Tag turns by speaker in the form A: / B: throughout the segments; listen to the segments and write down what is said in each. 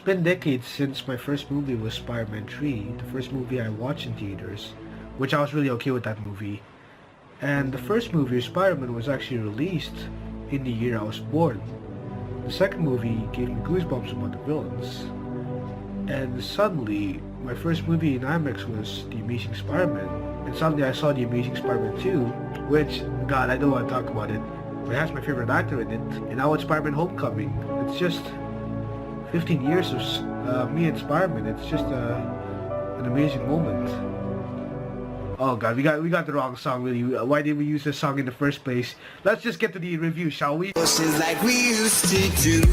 A: been decades since my first movie was Spider-Man 3, the first movie I watched in theaters, which I was really okay with that movie. And the first movie, Spider-Man, was actually released in the year I was born. The second movie gave me goosebumps about the villains. And suddenly, my first movie in IMAX was The Amazing Spider-Man. And suddenly I saw The Amazing Spider-Man 2, which, God, I don't want to talk about it, but it has my favorite actor in it. And now it's Spider-Man Homecoming. It's just 15 years of me and Spider-Man. It's just an amazing moment. Oh God, we got the wrong song really. Why did we use this song in the first place? Let's just get to the review, shall we?
B: Like we used to do.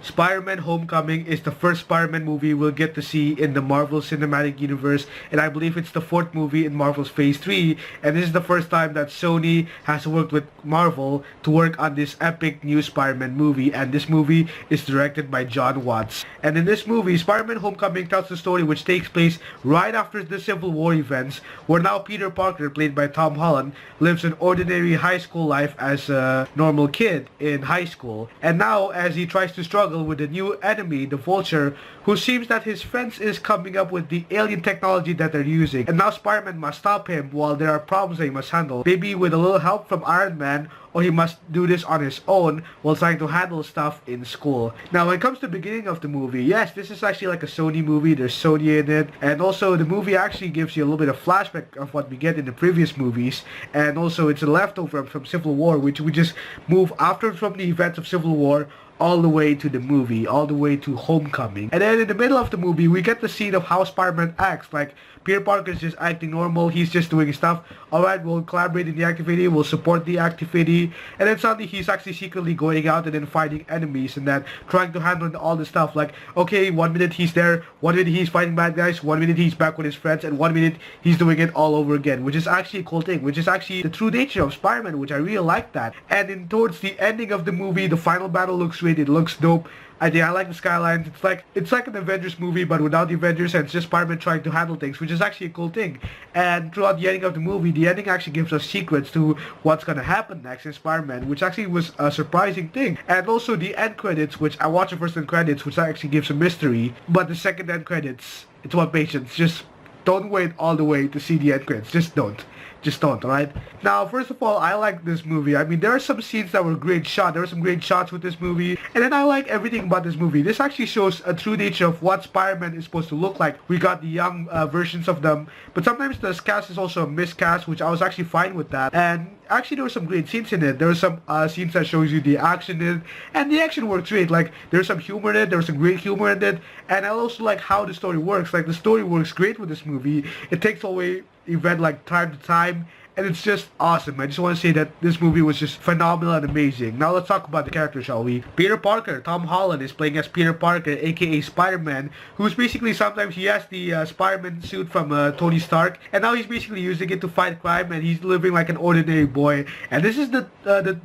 A: Spider-Man Homecoming is the first Spider-Man movie we'll get to see in the Marvel Cinematic Universe, and I believe it's the fourth movie in Marvel's Phase 3, and this is the first time that Sony has worked with Marvel to work on this epic new Spider-Man movie, and this movie is directed by Jon Watts. And in this movie, Spider-Man Homecoming tells the story which takes place right after the Civil War events, where now Peter Parker, played by Tom Holland, lives an ordinary high school life as a normal kid in high school, and now as he tries to struggle with the new enemy, the Vulture, who seems that his friends is coming up with the alien technology that they're using, and now Spider-Man must stop him while there are problems that he must handle, maybe with a little help from Iron Man, or he must do this on his own while trying to handle stuff in school. Now when it comes to the beginning of the movie, yes, this is actually like a Sony movie, there's Sony in it, and also the movie actually gives you a little bit of flashback of what we get in the previous movies, and also it's a leftover from Civil War, which we just move after from the events of Civil War all the way to the movie, all the way to Homecoming. And then in the middle of the movie, we get the scene of how Spider-Man acts. Like, Peter Parker's just acting normal, he's just doing stuff. Alright, we'll collaborate in the activity, we'll support the activity. And then suddenly he's actually secretly going out and then fighting enemies and then trying to handle all the stuff. Like, okay, 1 minute he's there, 1 minute he's fighting bad guys, 1 minute he's back with his friends, and 1 minute he's doing it all over again. Which is actually a cool thing, which is actually the true nature of Spider-Man, which I really like that. And in towards the ending of the movie, the final battle looks great, it looks dope. I like the skylines. It's like an Avengers movie, but without the Avengers, and it's just Spider-Man trying to handle things, which is actually a cool thing. And throughout the ending of the movie, the ending actually gives us secrets to what's gonna happen next in Spider-Man, which actually was a surprising thing. And also the end credits, which I watched the first end credits, which actually gives a mystery, but the second end credits, it's one patience. Just don't wait all the way to see the end credits. Just don't. Just don't, alright? Now, first of all, I like this movie. I mean, there are some scenes that were great shot. There were some great shots with this movie. And then I like everything about this movie. This actually shows a true nature of what Spider-Man is supposed to look like. We got the young versions of them. But sometimes the cast is also a miscast, which I was actually fine with that. And actually, there were some great scenes in it. There were some scenes that shows you the action in it. And the action works great. Like, there's some humor in it. There was some great humor in it. And I also like how the story works. Like, the story works great with this movie. It takes away event like time to time, and it's just awesome. I just want to say that this movie was just phenomenal and amazing. Now let's talk about the character, shall we? Peter Parker, Tom Holland, is playing as Peter Parker, aka Spider-Man, who's basically sometimes he has the Spider-Man suit from Tony Stark, and now he's basically using it to fight crime, and he's living like an ordinary boy. And this is the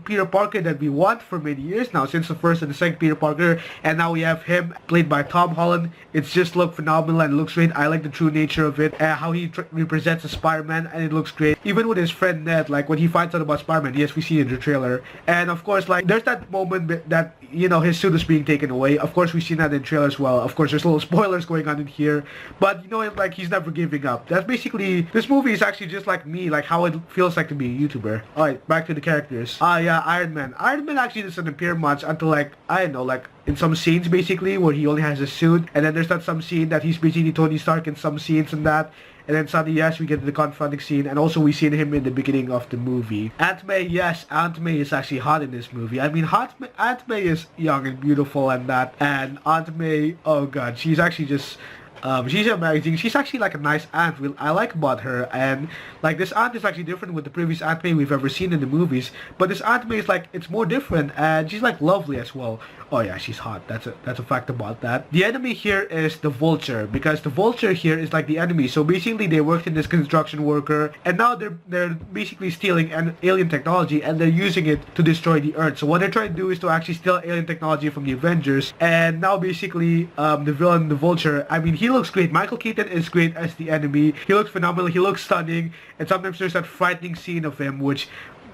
A: Peter Parker that we want for many years now, since the first and the second Peter Parker, and now we have him played by Tom Holland. It's just look phenomenal and looks great. I like the true nature of it, how he represents a Spider-Man, and it looks great. Even with his friend Ned, like when he finds out about Spider-Man, yes, we see it in the trailer. And of course, like, there's that moment that, you know, his suit is being taken away. Of course, we've seen that in the trailer as well. Of course, there's little spoilers going on in here. But, you know, like, he's never giving up. That's basically, this movie is actually just like me, like how it feels like to be a YouTuber. Alright, back to the characters. Yeah, Iron Man. Iron Man actually doesn't appear much until, like, I don't know, like, in some scenes basically, where he only has a suit. And then there's that some scene that he's basically Tony Stark in some scenes and that. And then suddenly, yes, we get the confronting scene, and also we see him in the beginning of the movie. Aunt May, yes, Aunt May is actually hot in this movie. I mean, Aunt May is young and beautiful and that, and Aunt May, oh god, she's actually just, she's amazing. She's actually like a nice aunt. I like about her, and like this aunt is actually different with the previous Aunt May we've ever seen in the movies. But this Aunt May is like, it's more different, and she's like lovely as well. Oh yeah, she's hot. That's a fact about that. The enemy here is the Vulture, because the Vulture here is like the enemy. So basically, they worked in this construction worker, and now they're basically stealing an alien technology, and they're using it to destroy the Earth. So what they're trying to do is to actually steal alien technology from the Avengers. And now basically, the villain, the Vulture, I mean, he he looks great. Michael Keaton is great as the enemy. He looks phenomenal. He looks stunning. And sometimes there's that frightening scene of him, which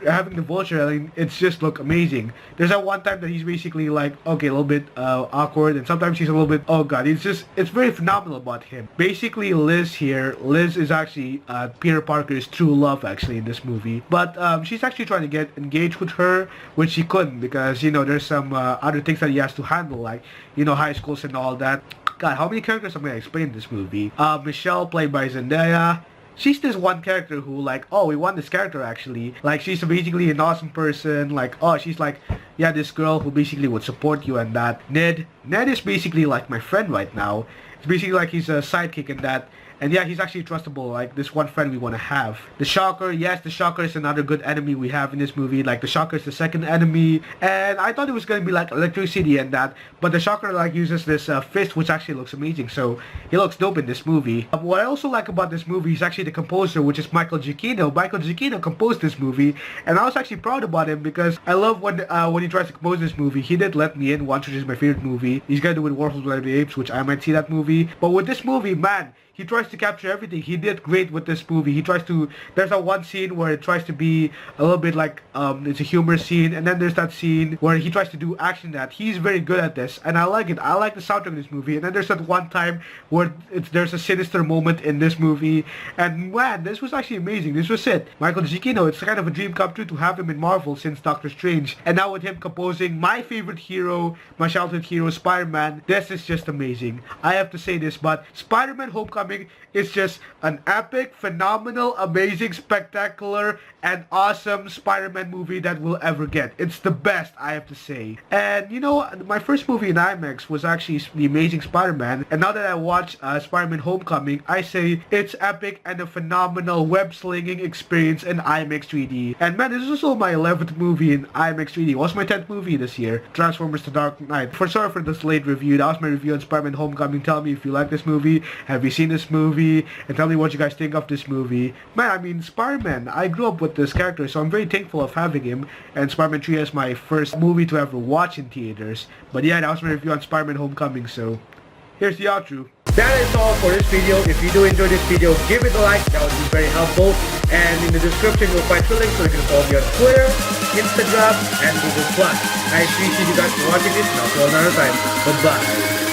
A: having the vulture, I mean, it's just look amazing. There's that one time that he's basically like, okay, a little bit awkward, and sometimes he's a little bit, oh god, it's very phenomenal about him. Basically, Liz is actually Peter Parker's true love actually in this movie, but she's actually trying to get engaged with her, which she couldn't because, you know, there's some other things that he has to handle, like, you know, high schools and all that. God, how many characters am I gonna explain in this movie? Michelle, played by Zendaya. She's this one character who, like, oh, we want this character actually. Like, she's basically an awesome person. Like, oh, she's like, yeah, this girl who basically would support you and that. Ned is basically like my friend right now. It's basically like he's a sidekick in that. And yeah, he's actually trustable, like this one friend we want to have. The Shocker, yes, the Shocker is another good enemy we have in this movie. Like, the Shocker is the second enemy. And I thought it was going to be like electricity and that. But the Shocker like uses this fist, which actually looks amazing. So he looks dope in this movie. What I also like about this movie is actually the composer, which is Michael Giacchino. Michael Giacchino composed this movie. And I was actually proud about him because I love when he tries to compose this movie. He did Let Me In once, which is my favorite movie. He's going to do with War of the Apes, which I might see that movie. But with this movie, man, he tries to capture everything. He did great with this movie. He tries to, there's that one scene where it tries to be a little bit like, it's a humor scene, and then there's that scene where he tries to do action that. He's very good at this, and I like it. I like the soundtrack of this movie, and then there's that one time where there's a sinister moment in this movie, and man, this was actually amazing. This was it. Michael Giacchino, it's kind of a dream come true to have him in Marvel since Doctor Strange, and now with him composing my favorite hero, my childhood hero, Spider-Man, this is just amazing. I have to say this, but Spider-Man Homecoming is just an epic, phenomenal, amazing, spectacular, and awesome Spider-Man movie that we'll ever get. It's the best, I have to say. And you know, my first movie in IMAX was actually The Amazing Spider-Man, and now that I watch Spider-Man Homecoming, I say it's epic and a phenomenal web-slinging experience in IMAX 3D. And man, this is also my 11th movie in IMAX 3D. It was my 10th movie this year, Transformers The Dark Knight. Sorry for this late review. That was my review on Spider-Man Homecoming. Tell me if you like this movie. Have you seen this movie? And tell me what you guys think of this movie. Man, I mean, Spider-Man, I grew up with this character, so I'm very thankful of having him. And Spider-Man 3 is my first movie to ever watch in theaters. But yeah, that was my review on Spider-Man Homecoming, so here's the outro. That is all for this video. If you do enjoy this video, give it a like. That would be very helpful. And in the description, you'll find two links so you can follow me on Twitter, Instagram, and Google+. I appreciate you guys for watching this, and I'll see you another time. Bye-bye.